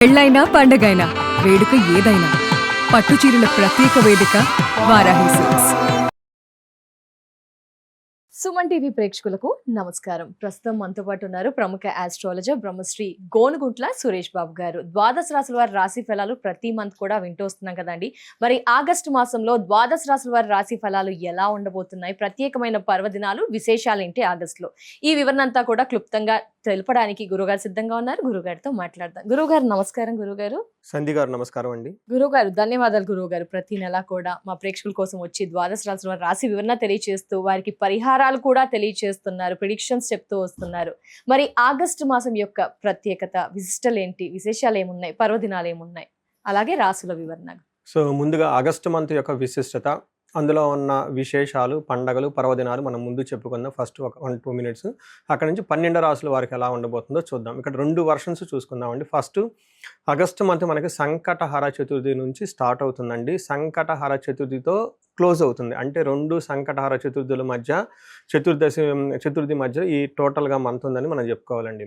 పెళ్ళైనా పండగైనా వేడుక ఏదైనా పట్టుచీరల ప్రత్యేక వేదిక వారాహి సిల్క్స్. సుమన్ టీవీ ప్రేక్షకులకు నమస్కారం. ప్రస్తుతం మనతో పాటు ఉన్నారు ప్రముఖ ఆస్ట్రాలజర్ బ్రహ్మశ్రీ గోనుగుంట్ల సురేష్ బాబు గారు. ద్వాదశ రాశుల వారి రాశి ఫలాలు ప్రతి మంత్ కూడా వింటూ వస్తున్నాం కదండి. మరి ఆగస్టు మాసంలో ద్వాదశ రాశుల వారి రాశి ఫలాలు ఎలా ఉండబోతున్నాయి, ప్రత్యేకమైన పర్వదినాలు, విశేషాలు ఏంటి ఆగస్టులో, ఈ వివరణ అంతా కూడా క్లుప్తంగా తెలపడానికి గురుగారు సిద్ధంగా ఉన్నారు. గురుగారితో మాట్లాడదాం. గురుగారు నమస్కారం. గురుగారు సంధి గారు నమస్కారం అండి. గురుగారు ధన్యవాదాలు. గురుగారు ప్రతి నెల కూడా మా ప్రేక్షకుల కోసం వచ్చి ద్వాదశ రాశుల వారి రాశి వివరణ తెలియజేస్తూ వారికి పరిహారాలు కూడా తెలియజేస్తున్నారు, ప్రిడిక్షన్స్ చెప్తూ వస్తున్నారు. మరి ఆగస్టు మాసం యొక్క ప్రత్యేకత, విశిష్టలు ఏంటి, విశేషాలు ఏమున్నాయి, పర్వదినాలు ఏమున్నాయి, అలాగే రాశుల వివరణ. సో ముందుగా ఆగస్టు మంత్ యొక్క విశిష్టత, అందులో ఉన్న విశేషాలు, పండగలు, పర్వదినాలు మనం ముందు చెప్పుకుందాం. ఫస్ట్ ఒక 1-2 మినిట్స్ అక్కడ నుంచి 12 రాశుల వారికి ఎలా ఉండబోతుందో చూద్దాం. ఇక్కడ 2 వర్షన్స్ చూసుకుందామండి. ఫస్ట్ ఆగస్టు మంత్ మనకి సంకటహర చతుర్థి నుంచి స్టార్ట్ అవుతుందండి. సంకటహర చతుర్థితో క్లోజ్ అవుతుంది. అంటే 2 సంకటహర చతుర్థుల మధ్య చతుర్థి మధ్య ఈ టోటల్గా మంత్ ఉందని మనం చెప్పుకోవాలండి.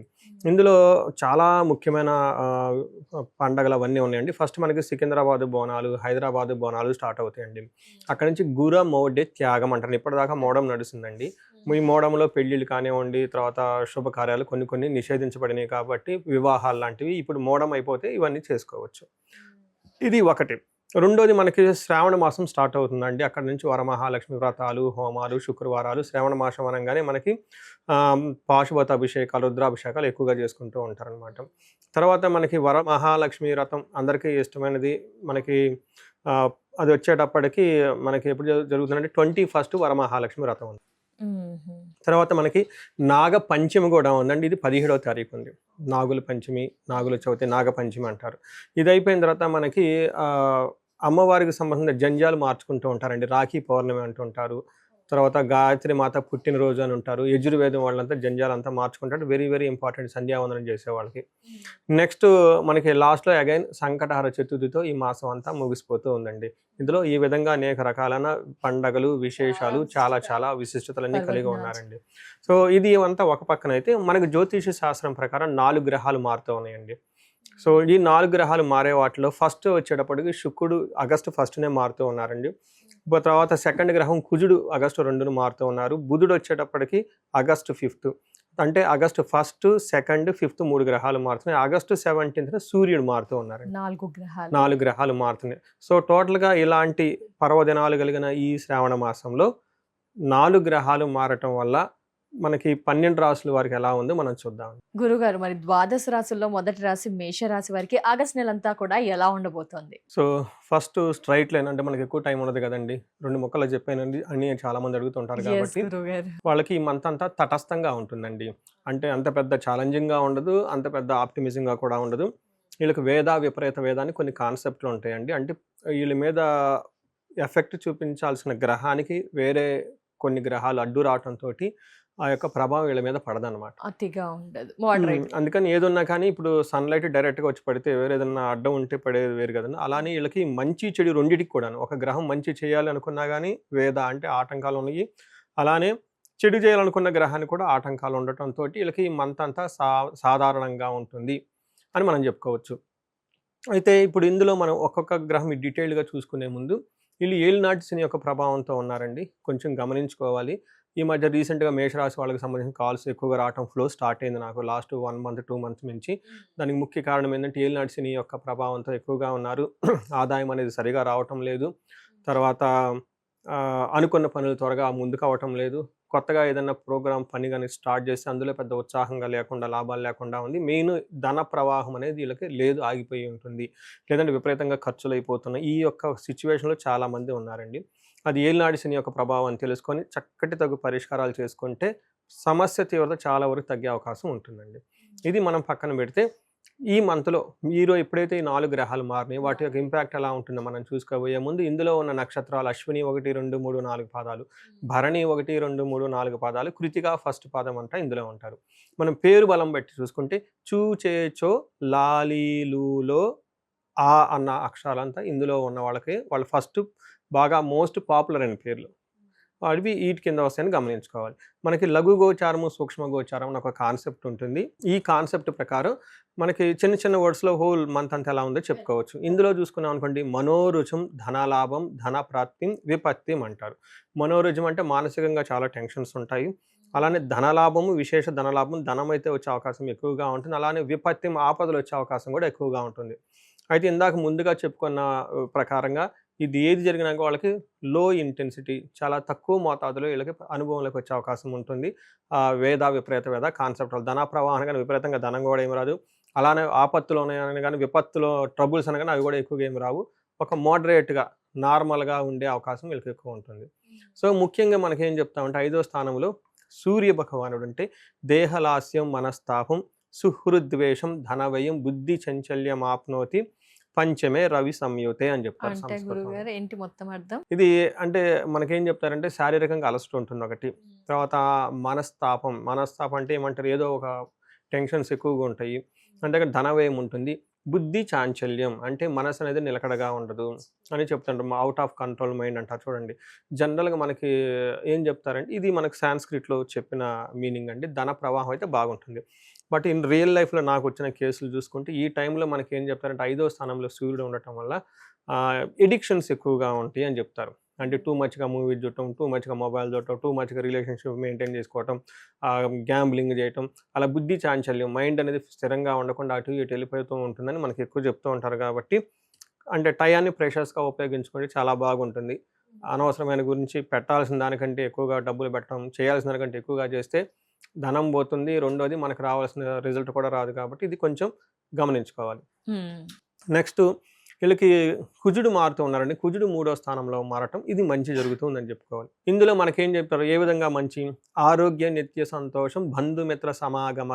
ఇందులో చాలా ముఖ్యమైన పండగలు అవన్నీ ఉన్నాయండి. ఫస్ట్ మనకి సికింద్రాబాద్ బోనాలు, హైదరాబాద్ బోనాలు స్టార్ట్ అవుతాయండి. అక్కడ నుంచి గుర మౌఢ్య త్యాగం అంటారు. ఇప్పటిదాకా మోడం నడుస్తుందండి. ఈ మోడంలో పెళ్ళిళ్ళు కానివ్వండి, తర్వాత శుభకార్యాలు కొన్ని నిషేధించబడినాయి కాబట్టి వివాహాలు లాంటివి ఇప్పుడు మోడం అయిపోతే ఇవన్నీ చేసుకోవచ్చు. ఇది ఒకటి. రెండోది మనకి శ్రావణ మాసం స్టార్ట్ అవుతుందండి. అక్కడ నుంచి వరమహాలక్ష్మి వ్రతాలు, హోమాలు, శుక్రవారాలు. శ్రావణ మాసం అనగానే మనకి పాశుపత అభిషేకాలు, రుద్రాభిషేకాలు ఎక్కువగా చేసుకుంటూ ఉంటారనమాట. తర్వాత మనకి వరమహాలక్ష్మి వ్రతం అందరికీ ఇష్టమైనది. మనకి అది వచ్చేటప్పటికి మనకి ఎప్పుడు జరుగుతుందంటే 21st వరమహాలక్ష్మి వ్రతం ఉంది. తర్వాత మనకి నాగ పంచమి కూడా ఉందండి. ఇది 17వ తారీఖు ఉంది. నాగుల పంచమి, నాగుల చవితి, నాగ పంచమి అంటారు. ఇది అయిపోయిన తర్వాత మనకి అమ్మవారికి సంబంధించిన జంజాలు మార్చుకుంటూ ఉంటారండి. రాఖీ పౌర్ణమి అంటుంటారు. తర్వాత గాయత్రి మాత పుట్టినరోజు అని ఉంటారు. యజుర్వేదం వాళ్ళంతా జంజాలంతా మార్చుకుంటారు. వెరీ వెరీ ఇంపార్టెంట్ సంధ్యావందనం చేసే వాళ్ళకి. నెక్స్ట్ మనకి లాస్ట్లో అగైన్ సంకటహర చతుర్థితో ఈ మాసం అంతా ముగిసిపోతూ ఉందండి. ఇందులో ఈ విధంగా అనేక రకాలైన పండగలు, విశేషాలు, చాలా విశిష్టతలన్నీ కలిగి ఉన్నారండి. సో ఇది అంతా ఒక పక్కన అయితే మనకి జ్యోతిష శాస్త్రం ప్రకారం 4 గ్రహాలు మారుతూ ఉన్నాయండి. సో ఈ 4 గ్రహాలు మారే వాటిలో ఫస్ట్ వచ్చేటప్పటికి శుక్రుడు ఆగస్టు 1నే మారుతూ ఉన్నారండి. తర్వాత సెకండ్ గ్రహం కుజుడు ఆగస్టు 2న మారుతూ ఉన్నారు. బుధుడు వచ్చేటప్పటికి ఆగస్టు 5th. అంటే ఆగస్టు 1st, 2nd, 5th 3 గ్రహాలు మారుతున్నాయి. ఆగస్టు 17th సూర్యుడు మారుతూ ఉన్నారు. 4 గ్రహాలు మారుతున్నాయి. సో టోటల్గా ఇలాంటి పర్వదినాలు కలిగిన ఈ శ్రావణ మాసంలో 4 గ్రహాలు మారటం వల్ల మనకి 12 రాశుల వారికి ఎలా ఉందో మనం చూద్దాం. గురుగారు మరి ద్వాదశ రాశుల్లో మొదటి రాశి మేషరాశి వారికి ఆగస్ట్ నెలంతా కూడా ఎలా ఉండబోతోంది? సో ఫస్ట్ స్ట్రైట్ లైన్ అంటే మనకి ఎక్కువ టైం ఉండదు కదండి. 2 ముక్కలు చెప్పానండి అని చాలా మంది అడుగుతుంటారు కాబట్టి వాళ్ళకి ఈ మంత్ అంతా తటస్థంగా ఉంటుందండి. అంటే అంత పెద్ద ఛాలెంజింగ్గా ఉండదు, అంత పెద్ద ఆప్టిమిజంగా కూడా ఉండదు. వీళ్ళకి విపరీత వేదాన్ని కొన్ని కాన్సెప్ట్లు ఉంటాయండి. అంటే వీళ్ళ మీద ఎఫెక్ట్ చూపించాల్సిన గ్రహానికి వేరే కొన్ని గ్రహాలు అడ్డు రావటంతో ఆ యొక్క ప్రభావం వీళ్ళ మీద పడదన్నమాట. అతిగా ఉండదు. అందుకని ఏదున్నా కానీ ఇప్పుడు సన్లైట్ డైరెక్ట్గా వచ్చి పడితే ఏదైనా అడ్డం ఉంటే పడేది వేరు కదండి. అలానే వీళ్ళకి మంచి చెడు రెండింటికి కూడాను, ఒక గ్రహం మంచి చేయాలి అనుకున్నా కానీ అంటే ఆటంకాలు ఉన్నాయి. అలానే చెడు చేయాలనుకున్న గ్రహానికి కూడా ఆటంకాలు ఉండటంతో వీళ్ళకి ఈ మంత్ అంతా సాధారణంగా ఉంటుంది అని మనం చెప్పుకోవచ్చు. అయితే ఇప్పుడు ఇందులో మనం ఒక్కొక్క గ్రహం డీటెయిల్డ్గా చూసుకునే ముందు వీళ్ళు ఏలినాటి శని యొక్క ప్రభావంతో ఉన్నారండి. కొంచెం గమనించుకోవాలి. ఈ మధ్య రీసెంట్గా మేషరాశి వాళ్ళకి సంబంధించిన కాల్స్ ఎక్కువగా రావటం, ఫ్లో స్టార్ట్ అయింది నాకు లాస్ట్ 1 month 2 months నుంచి. దానికి ముఖ్య కారణం ఏంటంటే ఏలినాటి శని యొక్క ప్రభావంతో ఎక్కువగా ఉన్నారు. ఆదాయం అనేది సరిగా రావటం లేదు. తర్వాత అనుకున్న పనులు త్వరగా ముందుకు అవటం లేదు. కొత్తగా ఏదైనా ప్రోగ్రామ్ పని కానీ స్టార్ట్ చేస్తే అందులో పెద్ద ఉత్సాహంగా లేకుండా, లాభాలు లేకుండా ఉంది. మెయిన్ ధన ప్రవాహం అనేది వీళ్ళకి లేదు, ఆగిపోయి ఉంటుంది. లేదంటే విపరీతంగా ఖర్చులు అయిపోతున్నాయి. ఈ యొక్క సిచ్యువేషన్లో చాలామంది ఉన్నారండి. అది ఏలినాటి శని యొక్క ప్రభావం తెలుసుకొని చక్కటి తగు పరిష్కారాలు చేసుకుంటే సమస్య తీవ్రత చాలా వరకు తగ్గే అవకాశం ఉంటుందండి. ఇది మనం పక్కన పెడితే ఈ మంత్లో మీరు ఎప్పుడైతే ఈ 4 గ్రహాలు మారినాయి వాటి యొక్క ఇంపాక్ట్ ఎలా ఉంటుందో మనం చూసుకోబోయే ముందు ఇందులో ఉన్న నక్షత్రాలు అశ్విని 1, 2, 3, 4 పాదాలు, భరణి 1, 2, 3, 4 పాదాలు, కృతిక ఫస్ట్ పాదం అంతా ఇందులో ఉంటారు. మనం పేరు బలం బట్టి చూసుకుంటే చూ, చే, చో, లాలి, లూలో, ఆ అన్న అక్షరాలంతా ఇందులో ఉన్న వాళ్ళకి వాళ్ళు ఫస్ట్ బాగా మోస్ట్ పాపులర్ అయిన పేర్లు. అవి వీటి కింద వస్తాయని గమనించుకోవాలి. మనకి లఘు గోచారము సూక్ష్మ గోచారం అని ఒక కాన్సెప్ట్ ఉంటుంది. ఈ కాన్సెప్ట్ ప్రకారం మనకి చిన్న చిన్న వర్డ్స్లో హోల్ మంత్ అంతా ఎలా ఉందో చెప్పుకోవచ్చు. ఇందులో చూసుకున్నాం అనుకోండి, మనోరుచం ధనలాభం ధన ప్రాప్తిం విపత్తిం అంటారు. మనోరుజం అంటే మానసికంగా చాలా టెన్షన్స్ ఉంటాయి. అలానే ధనలాభము విశేష ధనలాభం, ధనం అయితే వచ్చే అవకాశం ఎక్కువగా ఉంటుంది. అలానే విపత్తిం ఆపదలు వచ్చే అవకాశం కూడా ఎక్కువగా ఉంటుంది. అయితే ఇందాక ముందుగా చెప్పుకున్న ప్రకారంగా ఇది ఏది జరిగినాక వాళ్ళకి లో ఇంటెన్సిటీ చాలా తక్కువ మోతాదులో వీళ్ళకి అనుభవంలోకి వచ్చే అవకాశం ఉంటుంది. వేద విపరీత వేద కాన్సెప్ట్ ధన ప్రవాహం కానీ విపరీతంగా ధనం కూడా ఏమి రాదు. అలానే ఆపత్తులు ఉన్నాయని కానీ విపత్తులో ట్రబుల్స్ అని కానీ అవి కూడా ఎక్కువగా ఏమి రావు. ఒక మోడరేట్గా నార్మల్గా ఉండే అవకాశం వీళ్ళకి ఎక్కువ ఉంటుంది. సో ముఖ్యంగా మనకేం చెప్తామంటే 5వ స్థానంలో సూర్య భగవానుడు అంటే దేహలాస్యం మనస్తాపం సుహృద్వేషం ధనవయం బుద్ధి చంచల్యం ఆప్నోతి పంచమే రవి సంయుతే అని చెప్తారు అంటే సంస్కృతంలో. గురుగారు ఏంటి మొత్తం అర్థం? ఇది అంటే మనకేం చెప్తారంటే శారీరకంగా అలసట ఉంటుంది ఒకటి. తర్వాత మనస్తాపం అంటే ఏమంటారు, ఏదో ఒక టెన్షన్స్ ఎక్కువగా ఉంటాయి. అంటే ధనవ్యయం ఉంటుంది. బుద్ధి చాంచల్యం అంటే మనసు అనేది నిలకడగా ఉండదు అని చెప్తుంటారు. అవుట్ ఆఫ్ కంట్రోల్ మైండ్ అంటారు చూడండి. జనరల్గా మనకి ఏం చెప్తారంటే ఇది మనకు సాంస్క్రిట్లో చెప్పిన మీనింగ్ అండి. ధన ప్రవాహం అయితే బాగుంటుంది. బట్ ఇన్ రియల్ లైఫ్లో నాకు వచ్చిన కేసులు చూసుకుంటే ఈ టైంలో మనకి ఏం చెప్తారంటే 5వ స్థానంలో సూర్యుడు ఉండటం వల్ల ఎడిక్షన్స్ ఎక్కువగా ఉంటాయి అని చెప్తారు. అంటే టూ మచ్గా మూవీ చూడటం, టూ మచ్గా మొబైల్ చూడటం, టూ మచ్గా రిలేషన్షిప్ మెయింటైన్ చేసుకోవటం, గ్యాంబ్లింగ్ చేయటం, అలా బుద్ధి చాంచల్యం మైండ్ అనేది స్థిరంగా ఉండకుండా అటు ఇటు వెళ్ళిపోతూ ఉంటుందని మనకి ఎక్కువ చెప్తూ ఉంటారు. కాబట్టి అంటే టయాన్ని ప్రెషర్స్గా ఉపయోగించుకుంటే చాలా బాగుంటుంది. అనవసరమైన గురించి పెట్టాల్సిన దానికంటే ఎక్కువగా డబ్బులు పెట్టడం, చేయాల్సిన దానికంటే ఎక్కువగా చేస్తే ధనం పోతుంది. రెండోది మనకు రావాల్సిన రిజల్ట్ కూడా రాదు. కాబట్టి ఇది కొంచెం గమనించుకోవాలి. నెక్స్ట్ వీళ్ళకి కుజుడు మారుతూ ఉన్నారండి. కుజుడు 3వ స్థానంలో మారటం ఇది మంచి జరుగుతుందని చెప్పుకోవాలి. ఇందులో మనకేం చెప్తారు, ఏ విధంగా మంచి ఆరోగ్య నిత్య సంతోషం బంధుమిత్ర సమాగమ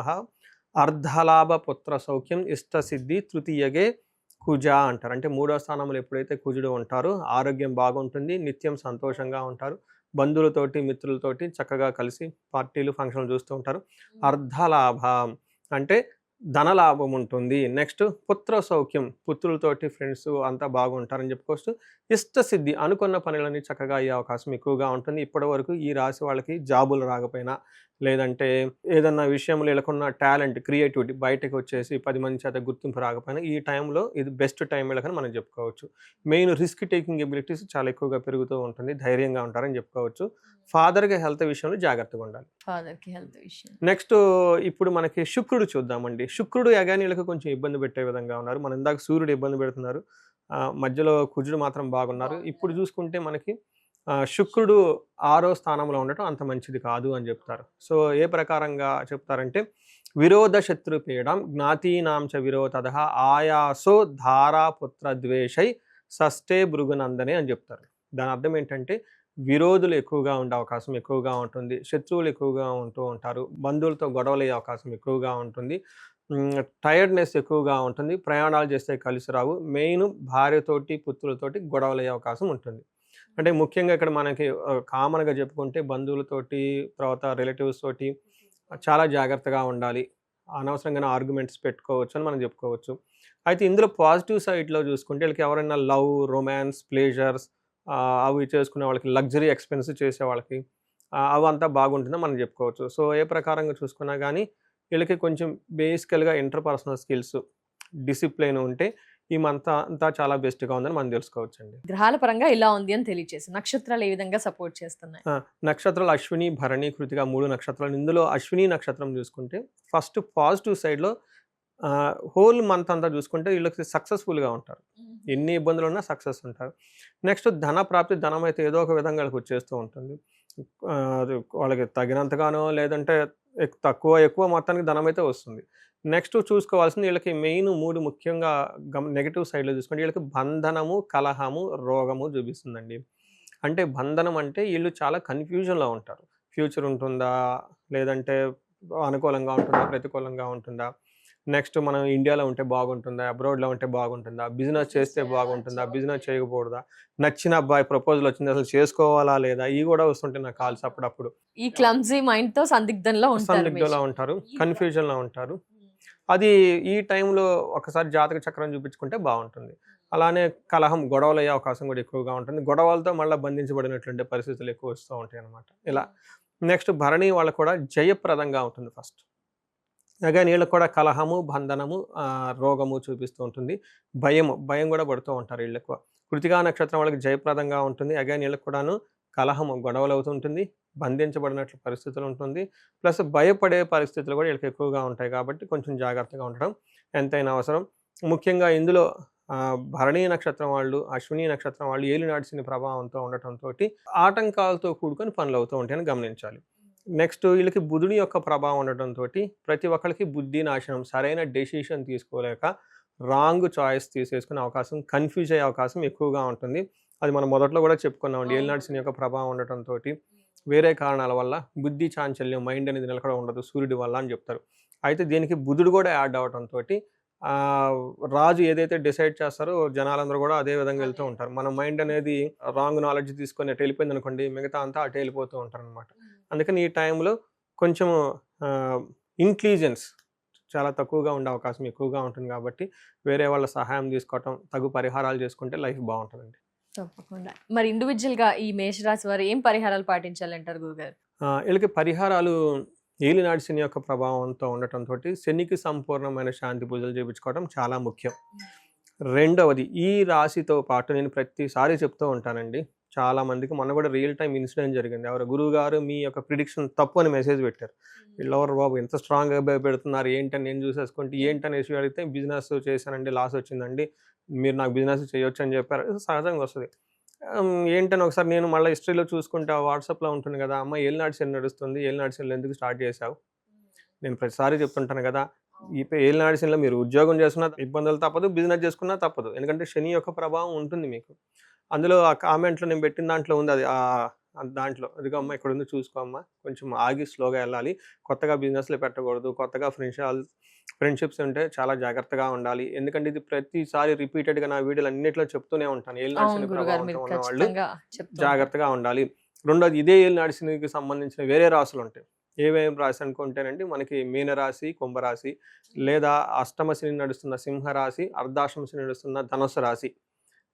అర్ధలాభ పుత్ర సౌఖ్యం ఇష్టసిద్ధి తృతీయగే కుజ అంటారు. అంటే 3వ స్థానంలో ఎప్పుడైతే కుజుడు ఉంటారో ఆరోగ్యం బాగుంటుంది, నిత్యం సంతోషంగా ఉంటారు, బంధువులతోటి మిత్రులతోటి చక్కగా కలిసి పార్టీలు ఫంక్షన్లు చూస్తూ ఉంటారు. అర్ధలాభ అంటే ధనలాభం ఉంటుంది. నెక్స్ట్ పుత్ర సౌఖ్యం పుత్రులతోటి ఫ్రెండ్స్ అంతా బాగుంటారని చెప్పుకోవచ్చు. ఇష్టసిద్ధి అనుకున్న పనులన్నీ చక్కగా అయ్యే అవకాశం ఎక్కువగా ఉంటుంది. ఇప్పటి వరకు ఈ రాశి వాళ్ళకి జాబులు రాకపోయినా లేదంటే ఏదన్నా విషయంలో వీళ్ళకున్న టాలెంట్ క్రియేటివిటీ బయటకు వచ్చేసి 10 మంది చేత గుర్తింపు రాకపోయినా ఈ టైంలో ఇది బెస్ట్ టైం వీళ్ళకని మనం చెప్పుకోవచ్చు. మెయిన్ రిస్క్ టేకింగ్ ఎబిలిటీస్ చాలా ఎక్కువగా పెరుగుతూ ఉంటుంది, ధైర్యంగా ఉంటారని చెప్పుకోవచ్చు. ఫాదర్కి హెల్త్ విషయంలో జాగ్రత్తగా ఉండాలి. ఫాదర్కి హెల్త్ విషయం. నెక్స్ట్ ఇప్పుడు మనకి శుక్రుడు చూద్దామండి. శుక్రుడు వీళ్ళకి కొంచెం ఇబ్బంది పెట్టే విధంగా ఉన్నారు. మనం ఇందాక సూర్యుడు ఇబ్బంది పెడుతున్నారు, మధ్యలో కుజుడు మాత్రం బాగున్నారు. ఇప్పుడు చూసుకుంటే మనకి శుక్రుడు 6వ స్థానంలో ఉండటం అంత మంచిది కాదు అని చెప్తారు. సో ఏ ప్రకారంగా చెప్తారంటే విరోధ శత్రుపీడం జ్ఞాతీనాం చ విరోధ ఆయాసో ధారాపుత్ర ద్వేషై షష్ఠే భృగునందనే అని చెప్తారు. దాని అర్థం ఏంటంటే విరోధులు ఎక్కువగా ఉండే అవకాశం ఎక్కువగా ఉంటుంది, శత్రువులు ఎక్కువగా ఉంటూ ఉంటారు, బంధువులతో గొడవలు అయ్యే అవకాశం ఎక్కువగా ఉంటుంది, టైర్డ్నెస్ ఎక్కువగా ఉంటుంది, ప్రయాణాలు చేస్తే కలిసి రావు, మెయిన్ భార్యతోటి పుత్రులతోటి గొడవలు అయ్యే అవకాశం ఉంటుంది. అంటే ముఖ్యంగా ఇక్కడ మనకి కామన్గా చెప్పుకుంటే బంధువులతోటి తర్వాత రిలేటివ్స్ తోటి చాలా జాగ్రత్తగా ఉండాలి, అనవసరంగా ఆర్గ్యుమెంట్స్ పెట్టుకోవచ్చు అని మనం చెప్పుకోవచ్చు. అయితే ఇందులో పాజిటివ్ సైడ్లో చూసుకుంటే వీళ్ళకి ఎవరైనా లవ్ రొమాన్స్ ప్లేజర్స్ అవి చేసుకునే వాళ్ళకి లగ్జరీ ఎక్స్పెన్స్ చేసే వాళ్ళకి అవంతా బాగుంటుందని మనం చెప్పుకోవచ్చు. సో ఏ ప్రకారంగా చూసుకున్నా కానీ వీళ్ళకి కొంచెం బేసికల్గా ఇంటర్పర్సనల్ స్కిల్స్ డిసిప్లిన్ ఉంటే ఈ మంత్ అంతా చాలా బెస్ట్గా ఉందని మనం తెలుసుకోవచ్చు అండి. గ్రహాల పరంగా ఇలా ఉంది అని తెలియజేసి నక్షత్రాలు ఏ విధంగా సపోర్ట్ చేస్తున్నాయి? నక్షత్రాలు అశ్విని భరణి కృతిక 3 నక్షత్రాలు. ఇందులో అశ్విని నక్షత్రం చూసుకుంటే ఫస్ట్ పాజిటివ్ సైడ్లో హోల్ మంత్ అంతా చూసుకుంటే వీళ్ళకి సక్సెస్ఫుల్గా ఉంటారు, ఎన్ని ఇబ్బందులు ఉన్నా సక్సెస్ ఉంటారు. నెక్స్ట్ ధన ప్రాప్తి, ధనం అయితే ఏదో ఒక విధంగా వాళ్ళకి వచ్చేస్తూ ఉంటుంది. వాళ్ళకి తగినంతగానో లేదంటే ఎక్కువ మొత్తానికి ధనం అయితే వస్తుంది. నెక్స్ట్ చూసుకోవాల్సింది వీళ్ళకి మెయిన్ 3 ముఖ్యంగా నెగిటివ్ సైడ్లో చూసుకుంటే వీళ్ళకి బంధనము కలహము రోగము చూపిస్తుందండి. అంటే బంధనం అంటే వీళ్ళు చాలా కన్ఫ్యూజన్లో ఉంటారు. ఫ్యూచర్ ఉంటుందా లేదంటే అనుకూలంగా ఉంటుందా ప్రతికూలంగా ఉంటుందా, నెక్స్ట్ మనం ఇండియాలో ఉంటే బాగుంటుందా అబ్రాడ్లో ఉంటే బాగుంటుందా, బిజినెస్ చేస్తే బాగుంటుందా బిజినెస్ చేయకపోవద్దా, నచ్చిన అబ్బాయి ప్రపోజల్ వచ్చింది అసలు చేసుకోవాలా లేదా, ఇవి కూడా వస్తుంటాయి నా కాల్స్ అప్పుడప్పుడు. ఈ క్లమ్జీ మైండ్ తో సందిగ్ధంలో ఉంటారు, కన్ఫ్యూజన్లో ఉంటారు. అది ఈ టైంలో ఒకసారి జాతక చక్రం చూపించుకుంటే బాగుంటుంది. అలానే కలహం, గొడవలు అయ్యే అవకాశం కూడా ఎక్కువగా ఉంటుంది. గొడవలతో మళ్ళీ బంధించబడినటువంటి పరిస్థితులు ఎక్కువ వస్తూ ఉంటాయి అన్నమాట. ఇలా నెక్స్ట్ భరణి వాళ్ళకు కూడా జయప్రదంగా ఉంటుంది ఫస్ట్. అగైన్ వీళ్ళకి కూడా కలహము, బంధనము, రోగము చూపిస్తూ ఉంటుంది. భయం కూడా పడుతూ ఉంటారు వీళ్ళు ఎక్కువ. కృతికా నక్షత్రం వాళ్ళకి జయప్రదంగా ఉంటుంది. అగైన్ వీళ్ళకి కూడాను కలహము, గొడవలు అవుతుంటుంది, బంధించబడినట్లు పరిస్థితులు ఉంటుంది. ప్లస్ భయపడే పరిస్థితులు కూడా వీళ్ళకి ఎక్కువగా ఉంటాయి కాబట్టి కొంచెం జాగ్రత్తగా ఉండడం ఎంతైనా అవసరం. ముఖ్యంగా ఇందులో భరణీ నక్షత్రం వాళ్ళు, అశ్విని నక్షత్రం వాళ్ళు ఏలినాటి శని ప్రభావంతో ఉండటంతో ఆటంకాలతో కూడుకొని పనులు అవుతూ ఉంటాయని గమనించాలి. నెక్స్ట్ వీళ్ళకి బుధుడి యొక్క ప్రభావం ఉండటంతో ప్రతి ఒక్కరికి బుద్ధి నాశనం, సరైన డెసిషన్ తీసుకోలేక రాంగ్ చాయిస్ తీసేసుకునే అవకాశం, కన్ఫ్యూజ్ అయ్యే అవకాశం ఎక్కువగా ఉంటుంది. అది మనం మొదట్లో కూడా చెప్పుకున్నామండి. ఏలినాటి శని యొక్క ప్రభావం ఉండటంతో వేరే కారణాల వల్ల బుద్ధి చాంచల్యం, మైండ్ అనేది నిలకడ ఉండదు సూర్యుడి వల్ల అని చెప్తారు. అయితే దీనికి బుధుడు కూడా యాడ్ అవడంతో రాజు ఏదైతే డిసైడ్ చేస్తారో జనాలందరూ కూడా అదే విధంగా వెళ్తూ ఉంటారు. మన మైండ్ అనేది రాంగ్ నాలెడ్జ్ తీసుకొని అటు వెళ్ళిపోయింది అనుకోండి, మిగతా అంతా అటు వెళ్ళిపోతూ ఉంటారు అనమాట. అందుకని ఈ టైంలో కొంచెం ఇంటెలిజెన్స్ చాలా తక్కువగా ఉండే అవకాశం ఎక్కువగా ఉంటుంది కాబట్టి వేరే వాళ్ళ సహాయం తీసుకోవటం, తగు పరిహారాలు చేసుకుంటే లైఫ్ బాగుంటుందండి. తప్పకుండా. మరి ఇండివిజువల్ గా ఈ మేషరాశి వారు ఏం పరిహారాలు పాటించాలంటారు గురుగారు? వీళ్ళకి పరిహారాలు ఏలినాటి శని యొక్క ప్రభావంతో ఉండటంతో శనికి సంపూర్ణమైన శాంతి పూజలు చేయించుకోవడం చాలా ముఖ్యం. రెండవది, ఈ రాశితో పాటు నేను ప్రతిసారి చెప్తూ ఉంటానండి, చాలా మందికి మొన్న కూడా రియల్ టైం ఇన్సిడెంట్ జరిగింది. ఎవరు గురువు గారు మీ యొక్క ప్రిడిక్షన్ తప్పు అని మెసేజ్ పెట్టారు. వీళ్ళెవరు బాబు ఎంత స్ట్రాంగ్గా పెడుతున్నారు ఏంటని నేను చూసేసుకుంటే ఏంటని ఇష్యూ అడిగితే బిజినెస్ చేశానండి, లాస్ వచ్చిందండి, మీరు నాకు బిజినెస్ చేయొచ్చు అని చెప్పారు. సహజంగా వస్తుంది. ఏంటని ఒకసారి నేను మళ్ళీ హిస్టరీలో చూసుకుంటే వాట్సాప్లో ఉంటుంది కదా, అమ్మ ఏలినాటి శని నడుస్తుంది, ఏలినాటి శనిలో ఎందుకు స్టార్ట్ చేశావు? నేను ప్రతిసారి చెప్తుంటాను కదా, ఈ ఏలినాటి శనిలో మీరు ఉద్యోగం చేసుకున్నా ఇబ్బందులు తప్పదు, బిజినెస్ చేసుకున్నా తప్పదు. ఎందుకంటే శని యొక్క ప్రభావం ఉంటుంది మీకు. అందులో ఆ కామెంట్లో నేను పెట్టిన దాంట్లో ఉంది, అది దాంట్లో అదిగో అమ్మ ఇక్కడ ఉంది చూసుకో అమ్మ, కొంచెం ఆగి స్లోగా వెళ్ళాలి, కొత్తగా బిజినెస్లో పెట్టకూడదు, కొత్తగా ఫ్రెండ్షిప్స్ ఉంటే చాలా జాగ్రత్తగా ఉండాలి. ఎందుకంటే ఇది ప్రతిసారి రిపీటెడ్గా నా వీడియోలు అన్నింటిలో చెప్తూనే ఉంటాను. ఏలినాటి శని ప్రభావంతో ఉన్న వాళ్ళు జాగ్రత్తగా ఉండాలి. రెండోది, ఇదే ఏలినాటి శనికి సంబంధించిన వేరే రాశులు ఉంటాయి. ఏమేమి రాశి అనుకుంటేనండి, మనకి మీనరాశి, కుంభరాశి, లేదా అష్టమ శని నడుస్తున్న సింహరాశి, అర్ధాష్టమ శని నడుస్తున్న ధనుస్సు రాశి.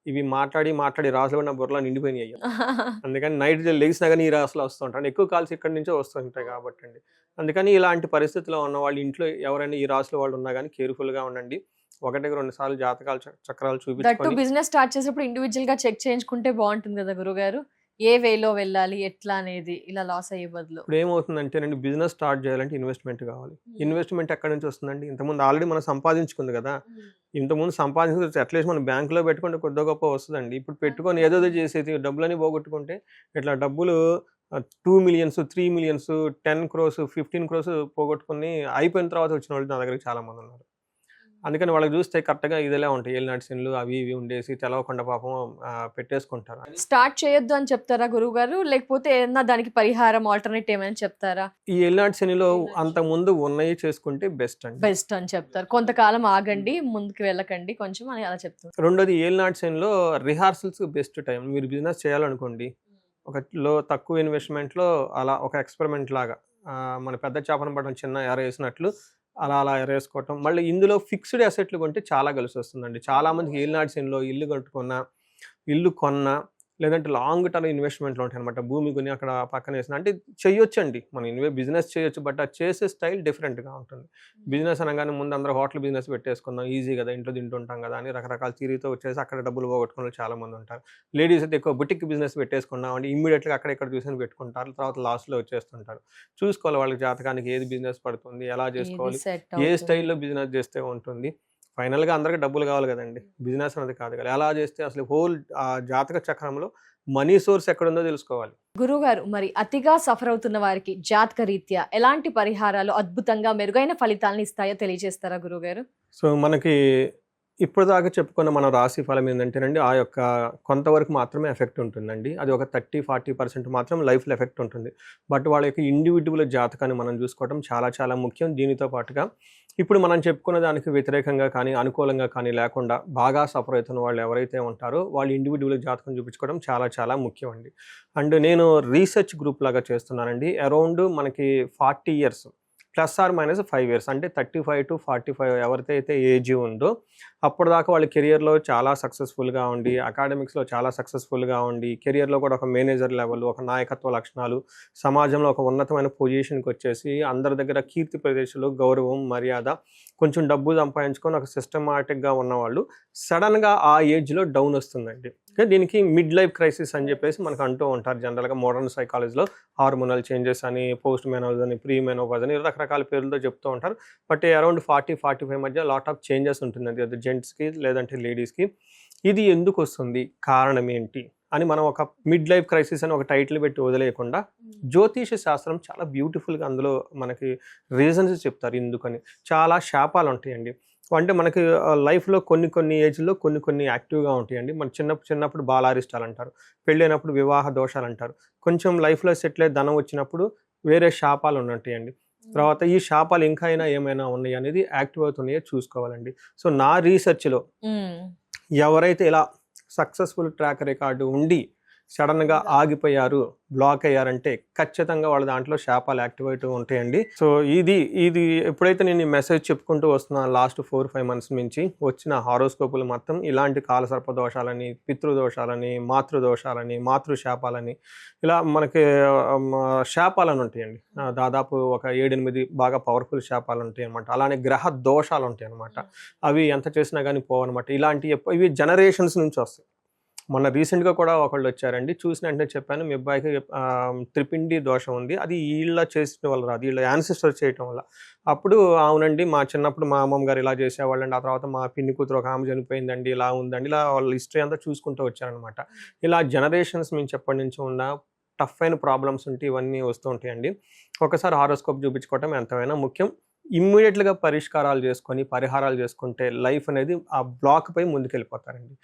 ఇవి మాట్లాడి రాసులు కూడా నా బుర్రలో నిండిపోయినాయి. అందుకని నైట్ లెగిసినా కానీ ఈ రాసులు వస్తుంటాయి. ఎక్కువ కాల్స్ ఇక్కడి నుంచో వస్తుంటాయి కాబట్టి అండి. అందుకని ఇలాంటి పరిస్థితిలో ఉన్న వాళ్ళు ఇంట్లో ఎవరైనా ఈ రాసుల వాళ్ళు ఉన్నా కానీ కేర్ఫుల్గా ఉండండి. 1-2 సార్లు జాతకాలు చక్రాలు చూపించుకొని బిజినెస్ స్టార్ట్ చేసేప్పుడు ఇండివిజువల్ గా చెక్ చేయించుకుంటే బాగుంటుంది కదా గురుగారు, ఏ వేలో వెళ్ళాలి ఎట్లా అనేది, ఇలా లాస్ అయ్యే బదులు. ఇప్పుడు ఏమవుతుందంటేనండి, బిజినెస్ స్టార్ట్ చేయాలంటే ఇన్వెస్ట్మెంట్ కావాలి. ఇన్వెస్ట్మెంట్ ఎక్కడి నుంచి వస్తుందండి? ఇంతకుముందు ఆల్రెడీ మనం సంపాదించుకుంది కదా, ఇంతకుముందు సంపాదించుకుంటే అట్లీస్ట్ మనం బ్యాంకులో పెట్టుకుంటే కొద్ది గొప్ప వస్తుందండి. ఇప్పుడు పెట్టుకొని ఏదో చేసేది డబ్బులని పోగొట్టుకుంటే ఇట్లా డబ్బులు 2 million, 3 million, 10 crores, 15 crores పోగొట్టుకుని అయిపోయిన తర్వాత వచ్చిన వాళ్ళు నా దగ్గర చాలా మంది ఉన్నారు. అందుకని వాళ్ళకి చూస్తే కరెక్ట్గా ఇదిలా ఉంటాయి, ఏలినాటి శనులు అవి ఇవి ఉండేసి తెలవకుండా పాపం పెట్టేసుకుంటారు. స్టార్ట్ చేయొద్దు అని చెప్తారా గురువు గారు, లేకపోతే ఏదన్నా దానికి పరిహారం ఆల్టర్నేట్ ఏమైనా చెప్తారా? ఈ ఏలినాటి శనిలో అంత ముందు ఉన్నాయి చేసుకుంటే బెస్ట్ అని చెప్తారు. కొంతకాలం ఆగండి, ముందుకు వెళ్ళకండి కొంచెం అని అలా చెప్తారు. రెండోది, ఏలినాటి శనిలో రిహార్సల్స్ బెస్ట్ టైం. మీరు బిజినెస్ చేయాలనుకోండి, తక్కువ ఇన్వెస్ట్మెంట్లో అలా ఒక ఎక్స్పెరిమెంట్ లాగా మన పెద్ద చేపను పడడం చిన్న ఎర వేసినట్లు అలా ఎరేసుకోవటం. మళ్ళీ ఇందులో ఫిక్స్డ్ అసెట్లు కొంటే చాలా కలిసి వస్తుందండి. చాలామందికి ఏలినాటి శనిలో ఇల్లు కొన్నా లేదంటే లాంగ్ టర్మ్ ఇన్వెస్ట్మెంట్లు ఉంటాయి అనమాట. భూమి కొని అక్కడ పక్కన వేసిన అంటే చేయొచ్చండి, మనం బిజినెస్ చేయొచ్చు. బట్ అది చేసే స్టైల్ డిఫరెంట్గా ఉంటుంది. బిజినెస్ అనగానే ముందు అందరూ హోటల్ బిజినెస్ పెట్టేసుకుందాం, ఈజీ కదా, ఇంట్లో తింటుంటాం కదా అని రకరకాల థియరీతో వచ్చేసి అక్కడ డబ్బులు పోగొట్టుకునే చాలా మంది ఉంటారు. లేడీస్ అయితే ఎక్కువ బుటిక్ బిజినెస్ పెట్టేసుకున్నాం అంటే ఇమ్మీడియట్గా అక్కడ చూసి పెట్టుకుంటారు, తర్వాత లాస్ట్లో వచ్చేస్తుంటారు. చూసుకోవాలి వాళ్ళకి జాతకానికి ఏది బిజినెస్ పడుతుంది, ఎలా చేసుకోవాలి, ఏ స్టైల్లో బిజినెస్ చేస్తే ఉంటుంది. ఫైనల్గా అందరికీ డబ్బులు కావాలి కదండి, బిజినెస్ అనేది కాదు కదా. ఎలా చేస్తే అసలు హోల్ జాతక చక్రంలో మనీ సోర్స్ ఎక్కడుందో తెలుసుకోవాలి. గురువుగారు, మరి అతిగా సఫర్ అవుతున్న వారికి జాతక రీత్యా ఎలాంటి పరిహారాలు అద్భుతంగా మెరుగైన ఫలితాలను ఇస్తాయో తెలియజేస్తారా గురువుగారు? సో మనకి ఇప్పుడు దాకా చెప్పుకున్న మన రాశి ఫలం ఏంటంటేనండి, ఆ యొక్క కొంతవరకు మాత్రమే ఎఫెక్ట్ ఉంటుందండి. అది ఒక 30-40% మాత్రం లైఫ్లో ఎఫెక్ట్ ఉంటుంది. బట్ వాళ్ళ యొక్క ఇండివిజువల్ జాతకాన్ని మనం చూసుకోవడం చాలా చాలా ముఖ్యం. దీనితో పాటుగా ఇప్పుడు మనం చెప్పుకున్న దానికి వ్యతిరేకంగా కానీ అనుకూలంగా కానీ లేకుండా బాగా సఫర్ అవుతున్న వాళ్ళు ఎవరైతే ఉంటారో వాళ్ళు ఇండివిజువల్ జాతకం చూపించుకోవడం చాలా చాలా ముఖ్యం అండి. అండ్ నేను రీసెర్చ్ గ్రూప్ లాగా చేస్తున్నానండి. అరౌండ్ మనకి 40 years +or- 5 years, అంటే 35 to 45 ఎవరికైతే ఏజ్ ఉందో అప్పటిదాకా వాళ్ళ కెరియర్లో చాలా సక్సెస్ఫుల్గా ఉండి, అకాడమిక్స్లో చాలా సక్సెస్ఫుల్గా ఉండి, కెరియర్లో కూడా ఒక మేనేజర్ లెవెల్, ఒక నాయకత్వ లక్షణాలు, సమాజంలో ఒక ఉన్నతమైన పొజిషన్కి వచ్చేసి అందరి దగ్గర కీర్తి ప్రదేశాలు, గౌరవం, మర్యాద, కొంచెం డబ్బు సంపాదించుకొని ఒక సిస్టమాటిక్గా ఉన్నవాళ్ళు సడన్గా ఆ ఏజ్లో డౌన్ వస్తుందండి. దీనికి మిడ్ లైఫ్ క్రైసిస్ అని చెప్పేసి మనకు అంటూ ఉంటారు జనరల్గా మోడర్న్ సైకాలజీలో. హార్మోనల్ చేంజెస్ అని, పోస్ట్ మెనోజ్ అని, ప్రీ మెనోపాజ్ అని రకరకాల పేర్లతో చెప్తూ ఉంటారు. బట్ అరౌండ్ 40-45 మధ్య లాట్ ఆఫ్ చేంజెస్ ఉంటుందండి, అది జెంట్స్కి లేదంటే లేడీస్కి. ఇది ఎందుకు వస్తుంది, కారణం ఏంటి అని మనం ఒక మిడ్ లైఫ్ క్రైసిస్ అని ఒక టైటిల్ పెట్టి వదిలేయకుండా జ్యోతిష శాస్త్రం చాలా బ్యూటిఫుల్గా అందులో మనకి రీజన్స్ చెప్తారు ఎందుకని. చాలా శాపాలు ఉంటాయండి. అంటే మనకి లైఫ్లో కొన్ని ఏజ్లో కొన్ని యాక్టివ్గా ఉంటాయండి. మన చిన్నప్పుడు బాలారిష్టాలు అంటారు, పెళ్ళైనప్పుడు వివాహ దోషాలు అంటారు, కొంచెం లైఫ్లో సెటిల్ అయ్యి ధనం వచ్చినప్పుడు వేరే శాపాలు ఉంటాయండి. తర్వాత ఈ శాపాలు ఇంకా ఏమైనా ఉన్నాయి అనేది యాక్టివ్ అవుతున్నాయో చూసుకోవాలండి. సో నా రీసెర్చ్లో ఎవరైతే ఇలా సక్సెస్ఫుల్ ట్రాక్ రికార్డు ఉండి సడన్గా ఆగిపోయారు, బ్లాక్ అయ్యారంటే ఖచ్చితంగా వాళ్ళ దాంట్లో శాపాలు యాక్టివేట్ ఉంటాయండి. సో ఇది ఎప్పుడైతే నేను ఈ మెసేజ్ చెప్పుకుంటూ వస్తున్నాను లాస్ట్ 4-5 months నుంచి వచ్చిన హారోస్కోపులు మొత్తం ఇలాంటి కాలసర్ప దోషాలని, పితృదోషాలని, మాతృదోషాలని, మాతృశాపాలని, ఇలా మనకి శాపాలని ఉంటాయండి. దాదాపు ఒక 7-8 బాగా పవర్ఫుల్ శాపాలు ఉంటాయి అనమాట. అలానే గ్రహ దోషాలు ఉంటాయి అనమాట. అవి ఎంత చేసినా కానీ పోవన్నమాట. ఇవి జనరేషన్స్ నుంచి వస్తాయి. మొన్న రీసెంట్గా కూడా ఒకళ్ళు వచ్చారండి, చూసిన వెంటనే చెప్పాను మీ అబ్బాయికి త్రిపిండి దోషం ఉంది, అది వీళ్ళ చేసిన వల్ల రాదు, వీళ్ళ యాన్సిస్టర్ చేయటం వల్ల. అప్పుడు అవునండి మా చిన్నప్పుడు మా అమ్మమ్మ గారు ఇలా చేసేవాళ్ళండి, ఆ తర్వాత మా పిన్ని కూతురు ఒక ఆమె చనిపోయిందండి, ఇలా ఉందండి, ఇలా వాళ్ళ హిస్టరీ అంతా చూసుకుంటూ వచ్చారనమాట. ఇలా జనరేషన్స్ నుంచి ఎప్పటి నుంచి ఉన్న టఫ్ అయిన ప్రాబ్లమ్స్ ఉంటే ఇవన్నీ వస్తూ ఉంటాయండి. ఒకసారి హారోస్కోప్ చూపించుకోవటం ఎంతైనా ముఖ్యం. ఇమ్మీడియట్గా పరిష్కారాలు చేసుకొని పరిహారాలు చేసుకుంటే లైఫ్ అనేది ఆ బ్లాక్ పై ముందుకెళ్ళిపోతారండి.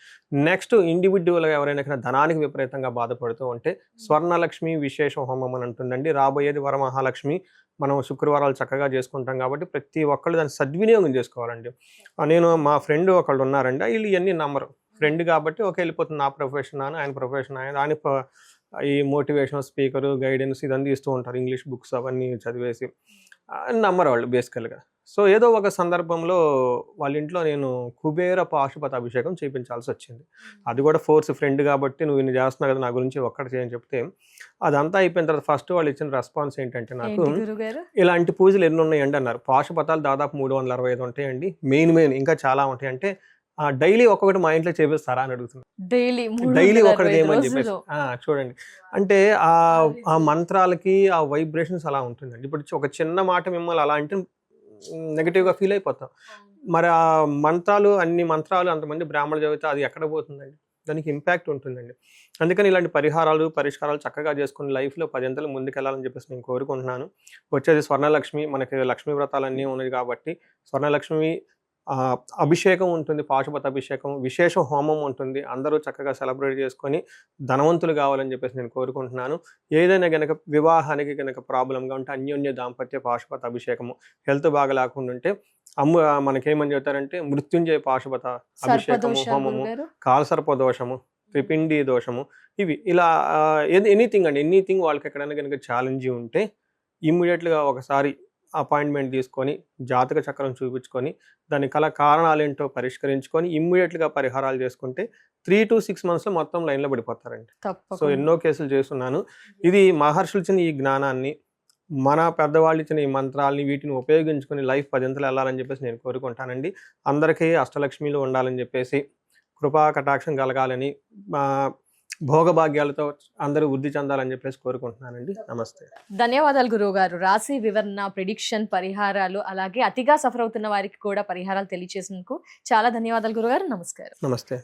నెక్స్ట్ ఇండివిజువల్గా ఎవరైనా ధనానికి విపరీతంగా బాధపడుతూ ఉంటే స్వర్ణలక్ష్మి విశేష హోమం అని ఉంటుందండి. రాబోయేది వరమహాలక్ష్మి. మనం శుక్రవారాలు చక్కగా చేసుకుంటాం కాబట్టి ప్రతి ఒక్కళ్ళు దాన్ని సద్వినియోగం చేసుకోవాలండి. నేను మా ఫ్రెండ్ ఒకళ్ళు ఉన్నారండి, వీళ్ళు ఇవన్నీ నమ్మరు. ఫ్రెండ్ కాబట్టి ఒక వెళ్ళిపోతుంది, నా ప్రొఫెషన్ అని, ఆయన ప్రొఫెషన్ ఆయన ఈ మోటివేషనల్ స్పీకరు, గైడెన్స్ ఇదంతా ఇస్తూ ఉంటారు, ఇంగ్లీష్ బుక్స్ అవన్నీ చదివేసి నమ్మరు వాళ్ళు బేసికల్గా. సో ఏదో ఒక సందర్భంలో వాళ్ళ ఇంట్లో నేను కుబేర పాశుపత అభిషేకం చేయించాల్సి వచ్చింది. అది కూడా ఫోర్స్, ఫ్రెండ్ కాబట్టి నువ్వు ఇన్ని చేస్తున్నావు కదా నా గురించి ఒక్కటి చేయని చెప్తే అదంతా అయిపోయిన తర్వాత ఫస్ట్ వాళ్ళు ఇచ్చిన రెస్పాన్స్ ఏంటంటే, నాకు ఇలాంటి పూజలు ఎన్ని ఉన్నాయండి అన్నారు. పాశుపతాలు దాదాపు 365 ఉంటాయండి. మెయిన్ ఇంకా చాలా ఉంటాయి. అంటే డైలీ ఒక్కొక్కటి మా ఇంట్లో చేపిస్తారా అని అడుగుతున్నారు. డైలీ ఒకటి ఏమని చెప్పేసి చూడండి. అంటే ఆ మంత్రాలకి ఆ వైబ్రేషన్స్ అలా ఉంటుందండి. ఇప్పుడు ఒక చిన్న మాట మిమ్మల్ని అలా అంటే నెగిటివ్గా ఫీల్ అయిపోతాం. మరి ఆ అన్ని మంత్రాలు అంతమంది బ్రాహ్మణులు చదివితే అది ఎక్కడ పోతుందండి, దానికి ఇంపాక్ట్ ఉంటుందండి. అందుకని ఇలాంటి పరిష్కారాలు చక్కగా చేసుకుని లైఫ్లో 10 అంతలు ముందుకెళ్ళాలని చెప్పేసి నేను కోరుకుంటున్నాను. వచ్చేది స్వర్ణలక్ష్మి, మనకి లక్ష్మీ వ్రతాలన్నీ ఉన్నాయి కాబట్టి స్వర్ణలక్ష్మి అభిషేకం ఉంటుంది, పాశుపత అభిషేకం, విశేష హోమం ఉంటుంది. అందరూ చక్కగా సెలబ్రేట్ చేసుకొని ధనవంతులు కావాలని చెప్పేసి నేను కోరుకుంటున్నాను. ఏదైనా గనక వివాహానికి గనక ప్రాబ్లంగా ఉంటే అన్యోన్య దాంపత్య పాశుపత అభిషేకము, హెల్త్ బాగా లేకుండా ఉంటే మనకేమని చెప్తారంటే మృత్యుంజయ పాశుపత అభిషేకము, హోమము, కాలసర్ప దోషము, త్రిపిండి దోషము, ఇవి ఇలా ఎనీథింగ్ వాళ్ళకి ఎక్కడైనా కనుక ఛాలెంజ్ ఉంటే ఇమ్మీడియట్గా ఒకసారి అపాయింట్మెంట్ తీసుకొని జాతక చక్రం చూపించుకొని దాని కారణాలు ఏంటో పరిష్కరించుకొని ఇమ్మీడియట్గా పరిహారాలు చేసుకుంటే 3 to 6 months మొత్తం లైన్లో పడిపోతారండి. సో ఎన్నో కేసులు చేస్తున్నాను. ఇది మహర్షులు ఇచ్చిన ఈ జ్ఞానాన్ని, మన పెద్దవాళ్ళు ఇచ్చిన ఈ మంత్రాలని వీటిని ఉపయోగించుకొని లైఫ్ 10 అంతలు వెళ్ళాలని చెప్పేసి నేను కోరుకుంటానండి. అందరికీ అష్టలక్ష్మిలు ఉండాలని చెప్పేసి, కృపా కటాక్షం కలగాలని, భోగభాగ్యాలతో అందరూ వృద్ధి చెందాలని చెప్పేసి కోరుకుంటున్నానండి. నమస్తే. ధన్యవాదాలు గురువు గారు. రాశి వివరణ, ప్రిడిక్షన్, పరిహారాలు, అలాగే అతిగా సఫర్ అవుతున్న వారికి కూడా పరిహారాలు తెలియజేసినందుకు చాలా ధన్యవాదాలు గురుగారు. నమస్కారం. నమస్తే.